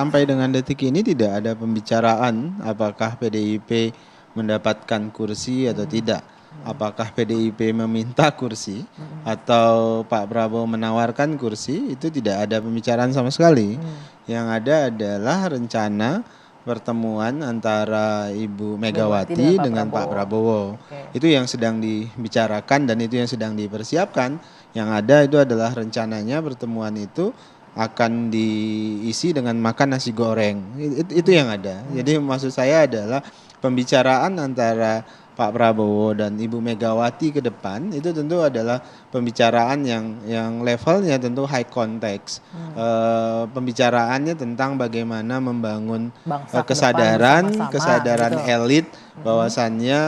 Sampai dengan detik ini tidak ada pembicaraan apakah PDIP mendapatkan kursi atau tidak. Apakah PDIP meminta kursi atau Pak Prabowo menawarkan kursi, itu tidak ada pembicaraan sama sekali. Yang ada adalah rencana pertemuan antara Ibu Megawati dengan Pak Prabowo. Itu yang sedang dibicarakan dan itu yang sedang dipersiapkan. Yang ada itu adalah rencananya pertemuan itu akan diisi dengan makan nasi goreng. Itu yang ada. Jadi maksud saya adalah pembicaraan antara Pak Prabowo dan Ibu Megawati ke depan itu tentu adalah pembicaraan yang levelnya tentu high context. Pembicaraannya tentang bagaimana membangun kesadaran gitu. Elit bahwasannya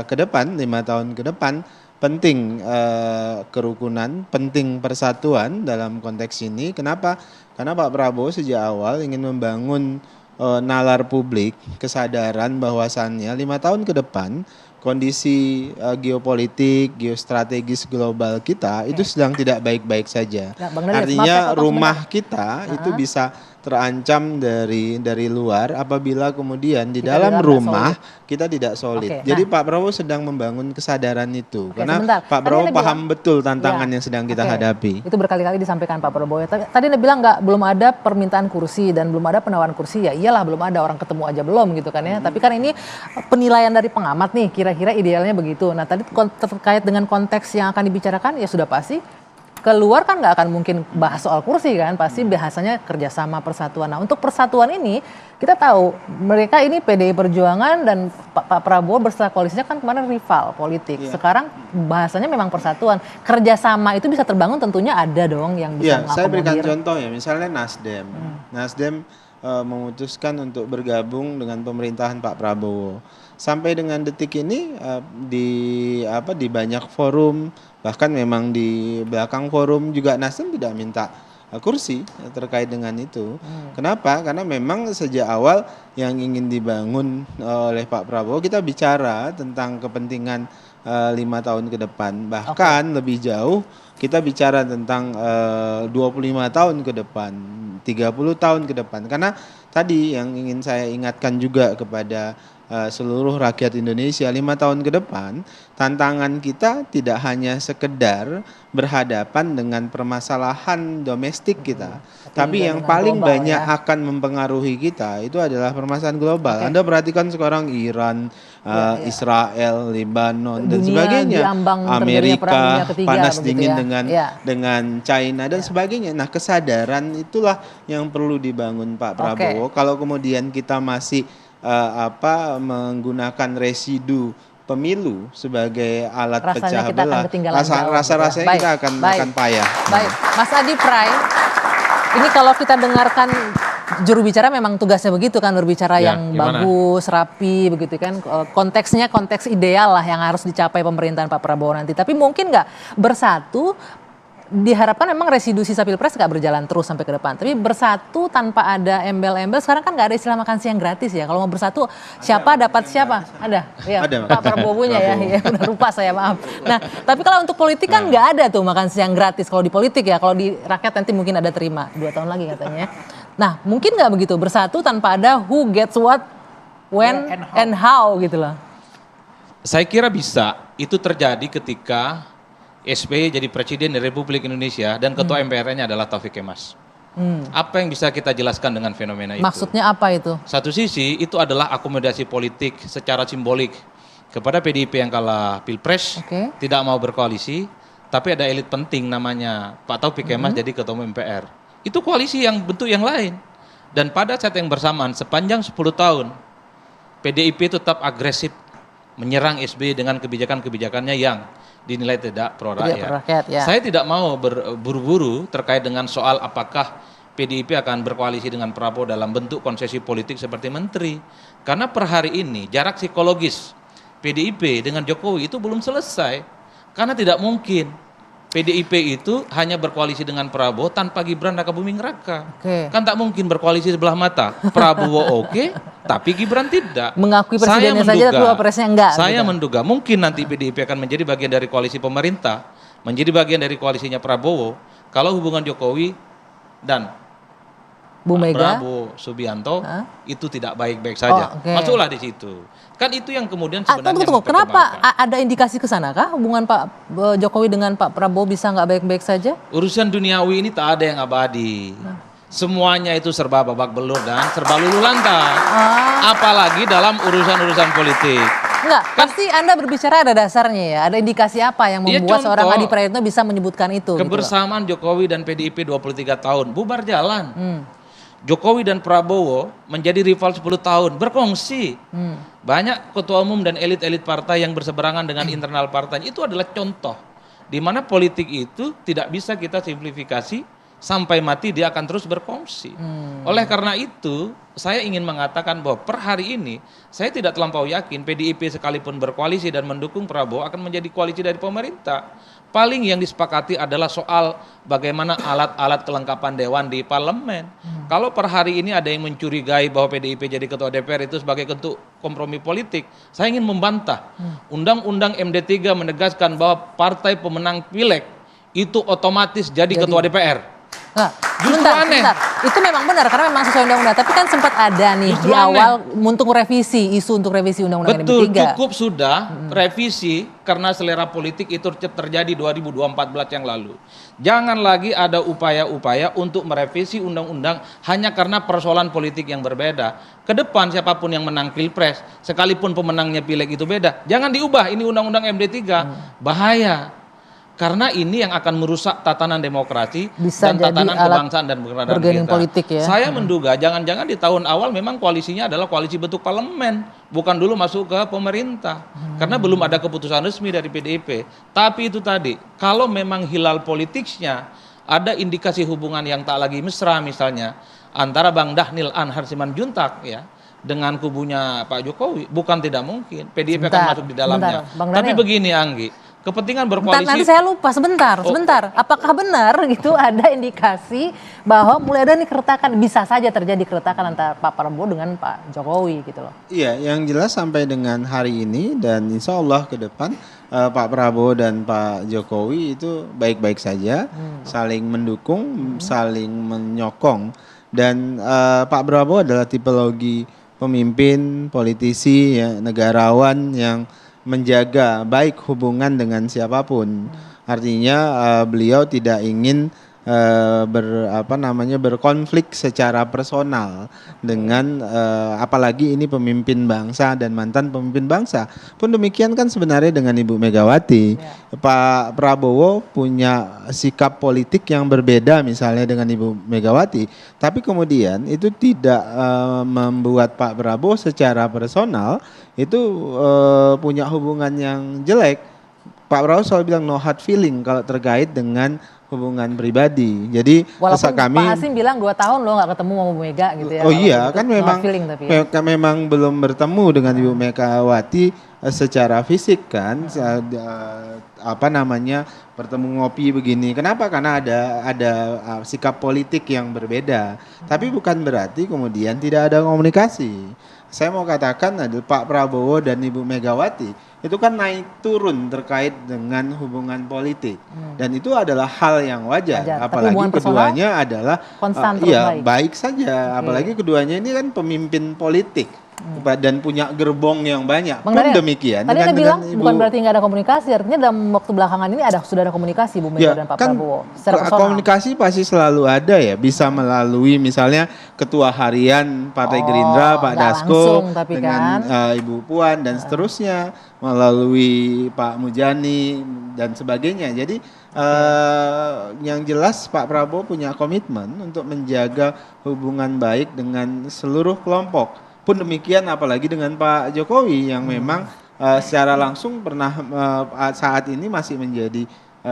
ke depan 5 tahun ke depan penting kerukunan, penting persatuan dalam konteks ini. Kenapa? Karena Pak Prabowo sejak awal ingin membangun nalar publik, kesadaran bahwasannya 5 tahun ke depan kondisi geopolitik, geostrategis global kita itu sedang tidak baik-baik saja. Artinya rumah kita itu bisa terancam dari luar apabila kemudian di dalam rumah kita tidak solid. Jadi Pak Prabowo sedang membangun kesadaran itu. Karena Pak Prabowo paham betul tantangan yang sedang kita hadapi. Itu berkali-kali disampaikan Pak Prabowo. Tadi Anda bilang belum ada permintaan kursi dan belum ada penawaran kursi. Ya iyalah, belum ada, orang ketemu aja belum gitu kan ya. Tapi kan ini penilaian dari pengamat nih, kira-kira idealnya begitu. Nah tadi terkait dengan konteks yang akan dibicarakan ya sudah pasti keluar kan nggak akan mungkin bahas soal kursi kan, pasti bahasanya kerjasama, persatuan. Nah untuk persatuan ini kita tahu mereka ini PDI Perjuangan dan Pak Prabowo bersama koalisinya kan kemarin rival politik. Sekarang bahasanya memang persatuan, kerjasama itu bisa terbangun tentunya ada dong yang bisa mengakomodir. Saya berikan contoh ya, misalnya Nasdem memutuskan untuk bergabung dengan pemerintahan Pak Prabowo. Sampai dengan detik ini di banyak forum, bahkan memang di belakang forum juga Nasdem tidak minta kursi terkait dengan itu. Kenapa? Karena memang sejak awal yang ingin dibangun oleh Pak Prabowo, kita bicara tentang kepentingan 5 tahun ke depan. Bahkan lebih jauh kita bicara tentang 25 tahun ke depan, 30 tahun ke depan. Karena tadi yang ingin saya ingatkan juga kepada seluruh rakyat Indonesia, 5 tahun ke depan tantangan kita tidak hanya sekedar berhadapan dengan permasalahan domestik kita, tapi yang paling banyak akan mempengaruhi kita itu adalah permasalahan global. Anda perhatikan sekarang Iran, Israel, Lebanon dan sebagainya, Amerika panas dingin dengan China dan sebagainya. Nah, kesadaran itulah yang perlu dibangun Pak Prabowo. Kalau kemudian kita masih menggunakan residu pemilu sebagai alat pecah belah, rasa-rasanya kita akan payah. Baik, Mas Adi Pray, ini kalau kita dengarkan juru bicara memang tugasnya begitu kan, berbicara yang bagus, rapi begitu kan, konteksnya konteks ideal lah yang harus dicapai pemerintahan Pak Prabowo nanti. Tapi mungkin nggak bersatu? Diharapkan memang residu sisa pilpres nggak berjalan terus sampai ke depan. Tapi bersatu tanpa ada embel-embel. Sekarang kan nggak ada istilah makan siang gratis ya. Kalau mau bersatu siapa dapat siapa? Ada. Ya, ada. Pak Prabowo punya ya. Udah lupa saya, maaf. Nah, tapi kalau untuk politik kan nggak ada tuh makan siang gratis. Kalau di politik ya, kalau di rakyat nanti mungkin ada terima 2 tahun lagi katanya. Nah, mungkin nggak begitu bersatu tanpa ada who gets what, when, and how gitu loh. Saya kira bisa. Itu terjadi ketika SBY jadi Presiden Republik Indonesia dan Ketua MPR-nya adalah Taufik Kemas. Apa yang bisa kita jelaskan dengan fenomena itu? Maksudnya apa itu? Satu sisi itu adalah akomodasi politik secara simbolik kepada PDIP yang kalah Pilpres, tidak mau berkoalisi, tapi ada elit penting namanya Pak Taufik Kemas jadi Ketua MPR. Itu koalisi yang bentuk yang lain. Dan pada saat yang bersamaan sepanjang 10 tahun PDIP tetap agresif menyerang SBY dengan kebijakan-kebijakannya yang dinilai tidak pro rakyat. Saya tidak mau berburu-buru terkait dengan soal apakah PDIP akan berkoalisi dengan Prabowo dalam bentuk konsesi politik seperti menteri. Karena per hari ini jarak psikologis PDIP dengan Jokowi itu belum selesai. Karena tidak mungkin PDIP itu hanya berkoalisi dengan Prabowo tanpa Gibran Rakabuming Raka. Kan tak mungkin berkoalisi sebelah mata. Prabowo tapi Gibran tidak. Mengakui presidennya saja tapi wapresnya enggak. Saya menduga mungkin nanti PDIP akan menjadi bagian dari koalisi pemerintah, menjadi bagian dari koalisinya Prabowo kalau hubungan Jokowi dan Bu Mega, Prabowo Subianto itu tidak baik-baik saja. Masuklah di situ. Kan itu yang kemudian sebenarnya tunggu. Kenapa ada indikasi ke sana kah hubungan Pak Jokowi dengan Pak Prabowo bisa nggak baik-baik saja? Urusan duniawi ini tak ada yang abadi. Semuanya itu serba babak belur dan serba luluh lantak. Apalagi dalam urusan-urusan politik. Enggak, pasti Anda berbicara ada dasarnya ya. Ada indikasi apa yang membuat seorang Adi Praetno bisa menyebutkan itu? Kebersamaan gitu Jokowi dan PDIP 23 tahun bubar jalan. Jokowi dan Prabowo menjadi rival 10 tahun, berkongsi. Banyak ketua umum dan elit-elit partai yang berseberangan dengan internal partai. Itu adalah contoh di mana politik itu tidak bisa kita simplifikasi sampai mati dia akan terus berkongsi. Oleh karena itu, saya ingin mengatakan bahwa per hari ini saya tidak terlampau yakin PDIP sekalipun berkoalisi dan mendukung Prabowo akan menjadi koalisi dari pemerintah. Paling yang disepakati adalah soal bagaimana alat-alat kelengkapan dewan di parlemen. Kalau per hari ini ada yang mencurigai bahwa PDIP jadi ketua DPR itu sebagai bentuk kompromi politik, saya ingin membantah. Undang-undang MD3 menegaskan bahwa partai pemenang pileg itu otomatis jadi ketua DPR. Nah, sebentar. Itu memang benar karena memang sesuai undang-undang. Tapi kan sempat ada nih di awal untuk revisi, isu untuk revisi undang-undang Betul, MD3. cukup sudah revisi karena selera politik itu terjadi 2014 yang lalu. Jangan lagi ada upaya-upaya untuk merevisi undang-undang hanya karena persoalan politik yang berbeda. Kedepan siapapun yang menang Pilpres, sekalipun pemenangnya Pileg itu beda, jangan diubah ini undang-undang MD3. Bahaya. Karena ini yang akan merusak tatanan demokrasi dan tatanan kebangsaan dan keberadaan kita. Politik ya. Saya menduga jangan-jangan di tahun awal memang koalisinya adalah koalisi bentuk parlemen, bukan dulu masuk ke pemerintah. Karena belum ada keputusan resmi dari PDIP. Tapi itu tadi, kalau memang hilal politiknya ada indikasi hubungan yang tak lagi mesra misalnya antara Bang Dhanil Anhar Simanjuntak ya dengan kubunya Pak Jokowi, bukan tidak mungkin PDIP akan masuk di dalamnya. Tapi begini Anggi, kepentingan berkoalisi. Nanti saya lupa sebentar. Apakah benar gitu ada indikasi bahwa mulai ada nih keretakan, bisa saja terjadi keretakan antara Pak Prabowo dengan Pak Jokowi gitu loh. Iya, yang jelas sampai dengan hari ini dan insya Allah ke depan Pak Prabowo dan Pak Jokowi itu baik-baik saja, saling mendukung, saling menyokong. Dan Pak Prabowo adalah tipologi pemimpin, politisi, ya, negarawan yang menjaga baik hubungan dengan siapapun. Artinya beliau tidak ingin berkonflik secara personal dengan apalagi ini pemimpin bangsa dan mantan pemimpin bangsa. Pun demikian kan sebenarnya dengan Ibu Megawati. Pak Prabowo punya sikap politik yang berbeda misalnya dengan Ibu Megawati, tapi kemudian itu tidak membuat Pak Prabowo secara personal itu punya hubungan yang jelek. Pak Prabowo selalu bilang no hard feeling kalau terkait dengan hubungan pribadi. Jadi walaupun Pak Hasim bilang 2 tahun lo nggak ketemu sama Bu Mega gitu ya. Oh iya, kan memang memang belum bertemu dengan Ibu Megawati secara fisik kan. Bertemu ngopi begini. Kenapa? Karena ada sikap politik yang berbeda. Tapi bukan berarti kemudian tidak ada komunikasi. Saya mau katakan adalah Pak Prabowo dan Ibu Megawati itu kan naik turun terkait dengan hubungan politik dan itu adalah hal yang wajar. Apalagi keduanya adalah baik saja, apalagi keduanya ini kan pemimpin politik dan punya gerbong yang banyak. Pun demikian. Tadi Anda bilang bukan berarti nggak ada komunikasi, artinya dalam waktu belakangan ini sudah ada komunikasi Bu Mega dan Pak Prabowo. Komunikasi pasti selalu ada ya, bisa melalui misalnya ketua harian Partai Gerindra Pak Dasko dengan Ibu Puan dan seterusnya, melalui Pak Mujani dan sebagainya. Jadi yang jelas Pak Prabowo punya komitmen untuk menjaga hubungan baik dengan seluruh kelompok. Pun demikian apalagi dengan Pak Jokowi yang memang secara langsung pernah saat ini masih menjadi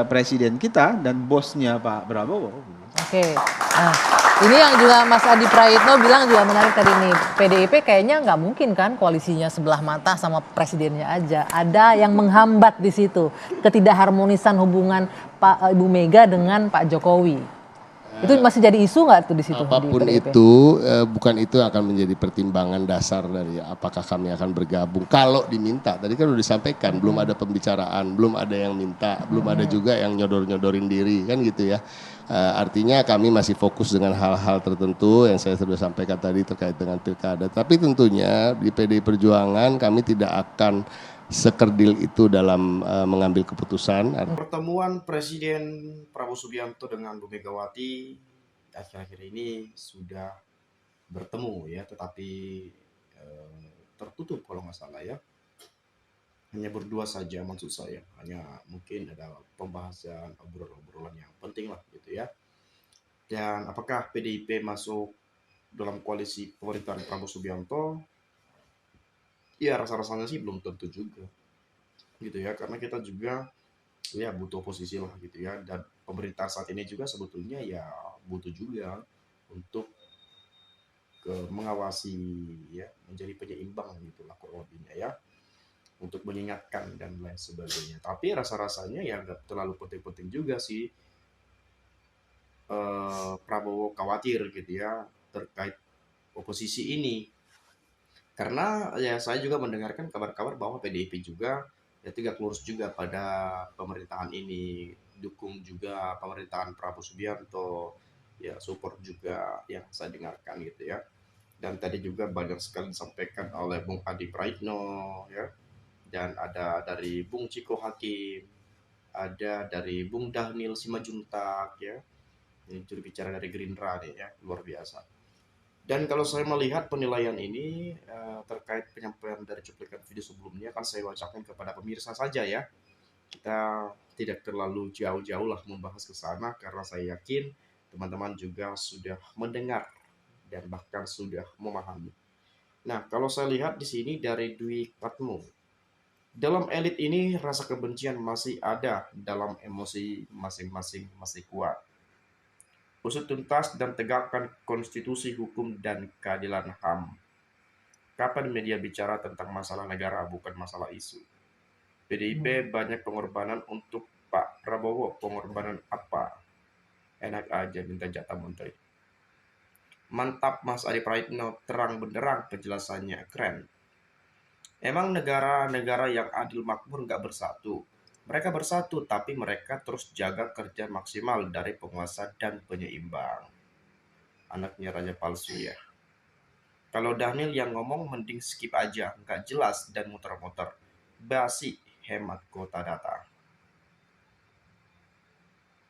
presiden kita dan bosnya Pak Prabowo. Oke. Nah, ini yang juga Mas Adi Praetno bilang juga menarik tadi nih. PDIP kayaknya nggak mungkin kan koalisinya sebelah mata sama presidennya aja. Ada yang menghambat di situ. Ketidakharmonisan hubungan Ibu Mega dengan Pak Jokowi. Itu masih jadi isu nggak tuh di situ? Apapun di itu, bukan itu akan menjadi pertimbangan dasar dari apakah kami akan bergabung. Kalau diminta, tadi kan udah disampaikan, belum ada pembicaraan, belum ada yang minta, belum ada juga yang nyodor-nyodorin diri, kan gitu ya. Artinya kami masih fokus dengan hal-hal tertentu yang saya sudah sampaikan tadi terkait dengan pilkada. Tapi tentunya di PDI Perjuangan kami tidak akan sekerdil itu dalam mengambil keputusan. Pertemuan Presiden Prabowo Subianto dengan Bu Megawati akhir-akhir ini sudah bertemu ya, tetapi tertutup kalau nggak salah ya. Hanya berdua saja maksud saya, hanya mungkin ada pembahasan obrolan-obrolan yang penting lah gitu ya. Dan apakah PDIP masuk dalam koalisi pemerintahan Prabowo Subianto? Ya rasa-rasanya sih belum tentu juga gitu ya, karena kita juga ya butuh posisi lah gitu ya, dan pemerintah saat ini juga sebetulnya ya butuh juga untuk mengawasi ya, menjadi penyeimbang gitulah kurang lebihnya ya, untuk mengingatkan dan lain sebagainya. Tapi rasa-rasanya ya nggak terlalu penting-penting juga sih Prabowo khawatir gitu ya terkait oposisi ini, karena ya saya juga mendengarkan kabar-kabar bahwa PDIP juga ya tegak lurus juga pada pemerintahan ini, dukung juga pemerintahan Prabowo Subianto, ya support juga yang saya dengarkan gitu ya. Dan tadi juga banyak sekali disampaikan oleh Bung Adi Praitno ya, dan ada dari Bung Ciko Hakim, ada dari Bung Dhanil Simajuntak ya, ini juru bicara dari Gerindra nih ya, luar biasa. Dan kalau saya melihat penilaian ini terkait penyampaian dari cuplikan video sebelumnya, kan saya bacakan kepada pemirsa saja ya. Kita tidak terlalu jauh-jauh lah membahas ke sana, karena saya yakin teman-teman juga sudah mendengar dan bahkan sudah memahami. Nah, kalau saya lihat di sini dari Dwi Patmo, dalam elit ini rasa kebencian masih ada, dalam emosi masing-masing masih kuat. Usut tuntas dan tegakkan konstitusi, hukum, dan keadilan HAM. Kapan media bicara tentang masalah negara, bukan masalah isu? PDIP banyak pengorbanan untuk Pak Prabowo. Pengorbanan apa? Enak aja minta jatah menteri. Mantap Mas Adi Praitno, terang benderang penjelasannya, keren. Emang negara-negara yang adil makmur nggak bersatu? Mereka bersatu, tapi mereka terus jaga kerja maksimal dari penguasa dan penyeimbang. Anaknya raja palsu ya. Kalau Daniel yang ngomong mending skip aja, nggak jelas dan muter-muter. Basi, hemat kota data.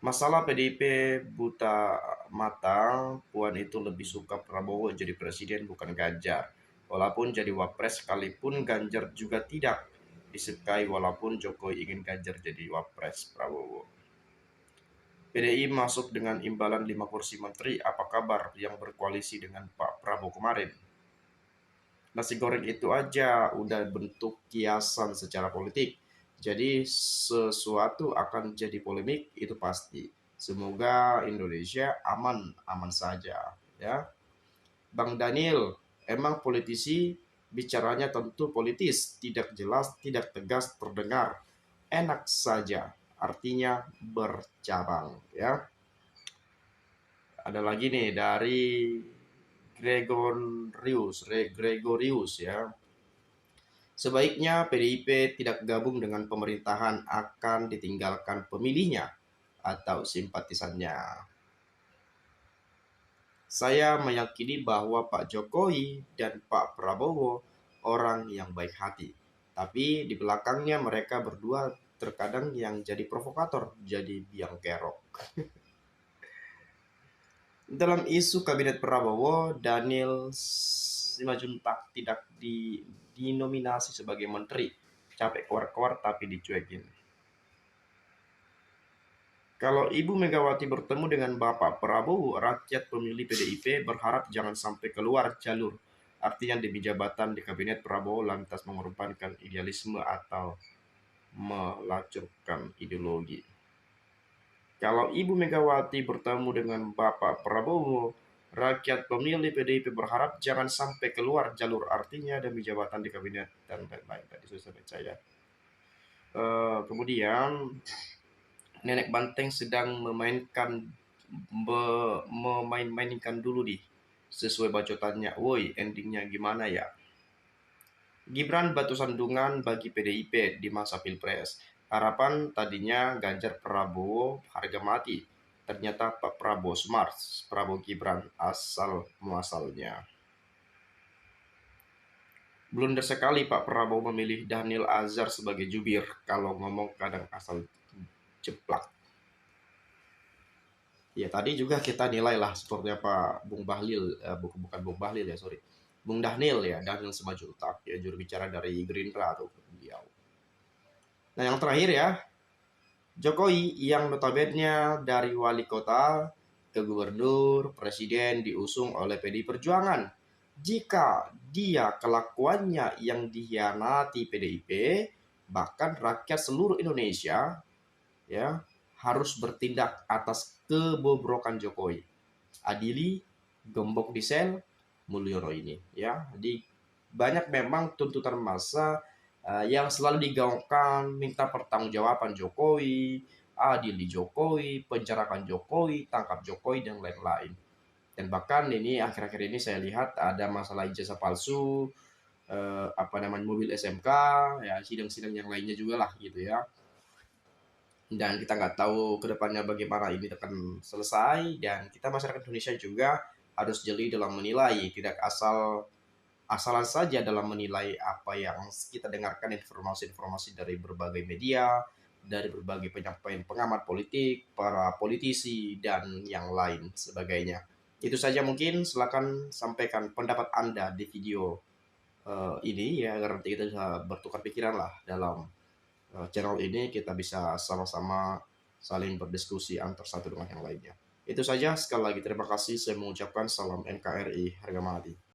Masalah PDIP buta mata, Puan itu lebih suka Prabowo jadi presiden bukan Ganjar. Walaupun jadi wapres sekalipun Ganjar juga tidak disukai, walaupun Jokowi ingin Ganjar jadi wapres Prabowo. PDI masuk dengan imbalan 5 kursi menteri, apa kabar yang berkoalisi dengan Pak Prabowo kemarin? Nasi goreng itu aja udah bentuk kiasan secara politik. Jadi sesuatu akan jadi polemik itu pasti. Semoga Indonesia aman-aman saja ya. Bang Daniel, emang politisi bicaranya tentu politis, tidak jelas, tidak tegas terdengar. Enak saja, artinya bercabang ya. Ada lagi nih dari Gregorius ya. Sebaiknya PDIP tidak gabung dengan pemerintahan, akan ditinggalkan pemilihnya atau simpatisannya. Saya meyakini bahwa Pak Jokowi dan Pak Prabowo orang yang baik hati. Tapi di belakangnya mereka berdua terkadang yang jadi provokator, jadi biang kerok. Dalam isu kabinet Prabowo, Daniel Simajuntak tidak dinominasi sebagai menteri. Capek keluar-keluar tapi dicuekin. Kalau Ibu Megawati bertemu dengan Bapak Prabowo, rakyat pemilih PDIP berharap jangan sampai keluar jalur. Artinya demi jabatan di kabinet Prabowo lantas mengorbankan idealisme atau melacurkan ideologi. Kalau Ibu Megawati bertemu dengan Bapak Prabowo, rakyat pemilih PDIP berharap jangan sampai keluar jalur, artinya demi jabatan di kabinet dan lain-lain. Tadi sudah saya. Kemudian Nenek Banteng sedang memainkan dulu nih sesuai bacotannya. Woi, endingnya gimana ya? Gibran batu sandungan bagi PDIP di masa Pilpres. Harapan tadinya Ganjar Prabowo harga mati. ternyata Pak Prabowo smart, Prabowo Gibran asal muasalnya. Blunder sekali Pak Prabowo memilih Daniel Azhar sebagai jubir, kalau ngomong kadang asal jeplak. Ya tadi juga kita nilai lah seperti apa Bung Bahlil, bukan Bung Bahlil ya sorry, Bung Daniel ya, Daniel Simanjuntak ya, juru bicara dari Gerindra atau beliau. Nah yang terakhir ya, Jokowi yang notabene dari wali kota ke gubernur, presiden diusung oleh PDI Perjuangan. Jika dia kelakuannya yang dikhianati PDIP, bahkan rakyat seluruh Indonesia ya harus bertindak atas kebobrokan Jokowi. Adili, gembok di sel, Mulyono ini ya. Jadi banyak memang tuntutan massa yang selalu digaungkan, minta pertanggungjawaban Jokowi, adili Jokowi, penjarakan Jokowi, tangkap Jokowi dan lain-lain. Dan bahkan ini akhir-akhir ini saya lihat ada masalah ijazah palsu, mobil SMK, ya sidang-sidang yang lainnya juga lah gitu ya. Dan kita nggak tahu kedepannya bagaimana ini akan selesai, dan kita masyarakat Indonesia juga harus jeli dalam menilai, tidak asalan saja dalam menilai apa yang kita dengarkan informasi-informasi dari berbagai media, dari berbagai penyampaian pengamat politik, para politisi, dan yang lain sebagainya. Itu saja mungkin, silakan sampaikan pendapat Anda di video ini ya, agar nanti kita bisa bertukar pikiran lah dalam channel ini, kita bisa sama-sama saling berdiskusi antar satu dengan yang lainnya. Itu saja, sekali lagi terima kasih, saya mengucapkan salam NKRI, harga mati.